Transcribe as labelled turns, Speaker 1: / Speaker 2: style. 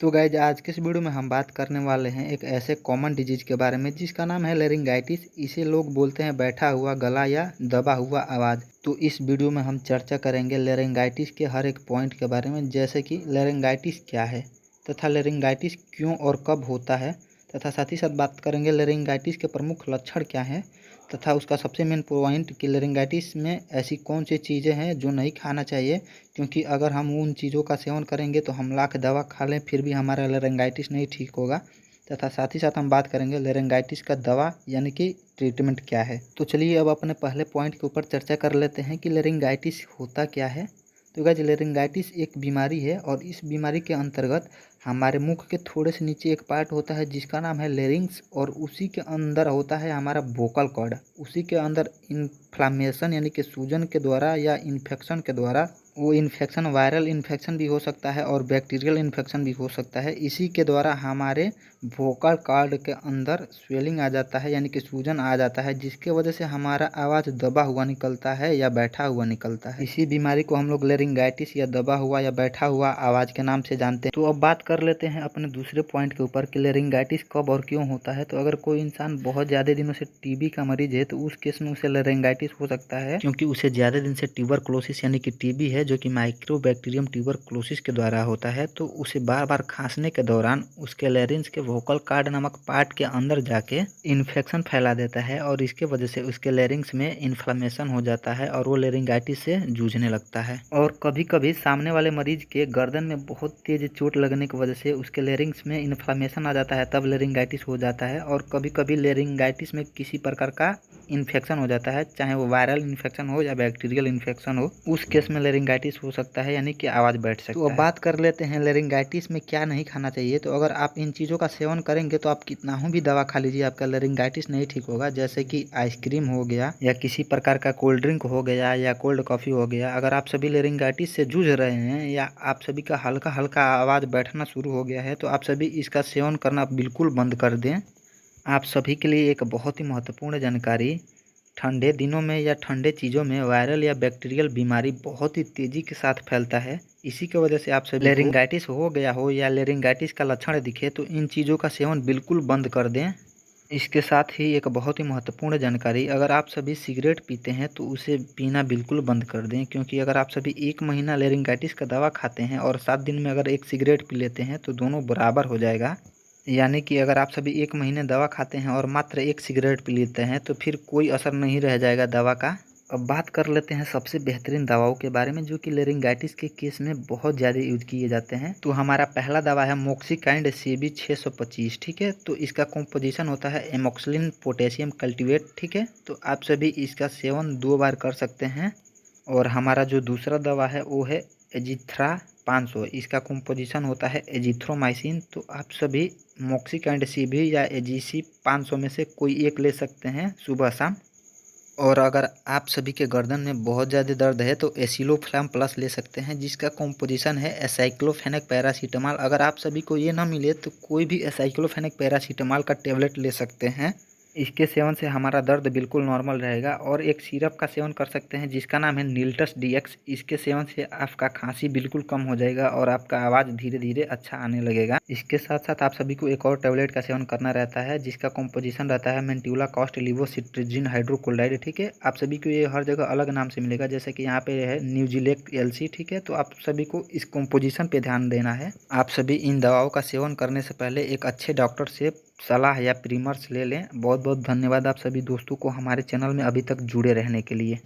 Speaker 1: तो गाइज आज के इस वीडियो में हम बात करने वाले हैं एक ऐसे कॉमन डिजीज के बारे में जिसका नाम है लेरिंगाइटिस। इसे लोग बोलते हैं बैठा हुआ गला या दबा हुआ आवाज़। तो इस वीडियो में हम चर्चा करेंगे लेरिंगाइटिस के हर एक पॉइंट के बारे में, जैसे कि लेरिंगाइटिस क्या है तथा लेरिंगाइटिस क्यों और कब होता है, तथा साथ ही साथ बात करेंगे लेरिंगाइटिस के प्रमुख लक्षण क्या हैं तथा उसका सबसे मेन पॉइंट कि लेरिंगाइटिस में ऐसी कौन सी चीज़ें हैं जो नहीं खाना चाहिए, क्योंकि अगर हम उन चीज़ों का सेवन करेंगे तो हम लाख दवा खा लें फिर भी हमारा लेरिंगाइटिस नहीं ठीक होगा। तथा साथ ही साथ हम बात करेंगे लेरिंगाइटिस का दवा यानी कि ट्रीटमेंट क्या है। तो चलिए अब अपने पहले पॉइंट के ऊपर चर्चा कर लेते हैं कि लेरिंगाइटिस होता क्या है। तो गाइस लेरिंगाइटिस एक बीमारी है और इस बीमारी के अंतर्गत हमारे मुख के थोड़े से नीचे एक पार्ट होता है जिसका नाम है लेरिंग्स, और उसी के अंदर होता है हमारा वोकल कॉर्ड। उसी के अंदर इन्फ्लामेशन यानी कि सूजन के द्वारा या इन्फेक्शन के द्वारा, वो इन्फेक्शन वायरल इन्फेक्शन भी हो सकता है और बैक्टीरियल इन्फेक्शन भी हो सकता है, इसी के द्वारा हमारे वोकल कॉर्ड के अंदर स्वेलिंग आ जाता है यानी कि सूजन आ जाता है, जिसके वजह से हमारा आवाज़ दबा हुआ निकलता है या बैठा हुआ निकलता है। इसी बीमारी को हम लोग लेरिंगाइटिस या दबा हुआ या बैठा हुआ आवाज़ के नाम से जानते हैं। तो अब बात कर लेते हैं अपने दूसरे पॉइंट के ऊपर कि लेरिंगाइटिस कब और क्यों होता है। तो अगर कोई इंसान बहुत ज़्यादा दिनों से टीबी का मरीज है तो उस केस में उसे लेरिंगाइटिस हो सकता है, क्योंकि उसे ज़्यादा दिन से ट्यूबरक्लोसिस यानी कि टीबी है जो कि माइक्रोबैक्टीरियम ट्यूबरक्लोसिस के द्वारा होता है। तो उसे बार बार खांसने के दौरान उसके लेरिंग्स के वोकल कॉर्ड नामक पार्ट के अंदर जाके इन्फेक्शन फैला देता है और इसके वजह से उसके लेरिंग्स में इन्फ्लामेशन हो जाता है और वो लेरिंगाइटिस से जूझने लगता है। और कभी कभी सामने वाले मरीज के गर्दन में बहुत तेज चोट लगने की वजह से उसके लेरिंग्स में इन्फ्लामेशन आ जाता है, तब लेरिंगाइटिस हो जाता है। और कभी कभी लेरिंगाइटिस में किसी प्रकार का इन्फेक्शन हो जाता है, चाहे वो वायरल इन्फेक्शन हो या बैक्टीरियल इन्फेक्शन हो, उस केस में लेरिंगाइटिस हो सकता है यानी कि आवाज़ बैठ सकता है। तो अब बात कर लेते हैं लेरिंगाइटिस में क्या नहीं खाना चाहिए। तो अगर आप इन चीज़ों का सेवन करेंगे तो आप कितना भी दवा खा लीजिए, आपका लेरिंगाइटिस नहीं ठीक होगा। जैसे कि आइसक्रीम हो गया या किसी प्रकार का कोल्ड ड्रिंक हो गया या कोल्ड कॉफ़ी हो गया। अगर आप सभी लेरिंगाइटिस से जूझ रहे हैं या आप सभी का हल्का हल्का आवाज़ बैठना शुरू हो गया है तो आप सभी इसका सेवन करना बिल्कुल बंद कर दें। आप सभी के लिए एक बहुत ही महत्वपूर्ण जानकारी, ठंडे दिनों में या ठंडे चीज़ों में वायरल या बैक्टीरियल बीमारी बहुत ही तेज़ी के साथ फैलता है। इसी की वजह से आप सभी लेरिंगाइटिस हो गया हो या लेरिंगाइटिस का लक्षण दिखे तो इन चीज़ों का सेवन बिल्कुल बंद कर दें। इसके साथ ही एक बहुत ही महत्वपूर्ण जानकारी, अगर आप सभी सिगरेट पीते हैं तो उसे पीना बिल्कुल बंद कर दें, क्योंकि अगर आप सभी 1 महीना लेरिंगाइटिस का दवा खाते हैं और 7 दिन में अगर एक सिगरेट पी लेते हैं तो दोनों बराबर हो जाएगा। यानी कि अगर आप सभी 1 महीने दवा खाते हैं और मात्र एक सिगरेट पी लेते हैं तो फिर कोई असर नहीं रह जाएगा दवा का। अब बात कर लेते हैं सबसे बेहतरीन दवाओं के बारे में जो कि लेरिंगाइटिस के केस में बहुत ज़्यादा यूज किए जाते हैं। तो हमारा पहला दवा है मोक्सिकाइंड CB 625। ठीक है, तो इसका कॉम्पोजिशन होता है एमोक्सिलिन पोटेशियम कल्टिवेट। ठीक है, तो आप सभी इसका सेवन 2 बार कर सकते हैं। और हमारा जो दूसरा दवा है वो है एजिथ्रा 500। इसका कॉम्पोजिशन होता है एजिथ्रोमाइसिन। तो आप सभी मोक्सिकाइंड CB या एजीसी 500 में से कोई एक ले सकते हैं सुबह शाम। और अगर आप सभी के गर्दन में बहुत ज़्यादा दर्द है तो एसिलोफ्लाम प्लस ले सकते हैं जिसका कॉम्पोजिशन है एसाइक्लोफेनेक पैरासीटामॉल। अगर आप सभी को ये ना मिले तो कोई भी एसाइक्लोफेनेक पैरासीटामॉल का टेबलेट ले सकते हैं। इसके सेवन से हमारा दर्द बिल्कुल नॉर्मल रहेगा। और एक सिरप का सेवन कर सकते हैं जिसका नाम है नील्टस DX। इसके सेवन से आपका खांसी बिल्कुल कम हो जाएगा और आपका आवाज़ धीरे धीरे अच्छा आने लगेगा। इसके साथ साथ आप सभी को एक और टैबलेट का सेवन करना रहता है जिसका कॉम्पोजिशन रहता है मेंटिवुला कॉस्ट लिवोसिट्रिजिन हाइड्रोक्लोराइड। ठीक है, आप सभी को ये हर जगह अलग नाम से मिलेगा, जैसे कि यहाँ पे है न्यूजिलेक LC। ठीक है, तो आप सभी को इस कॉम्पोजिशन पे ध्यान देना है। आप सभी इन दवाओं का सेवन करने से पहले एक अच्छे डॉक्टर से सलाह या परामर्श ले लें। बहुत बहुत धन्यवाद आप सभी दोस्तों को हमारे चैनल में अभी तक जुड़े रहने के लिए।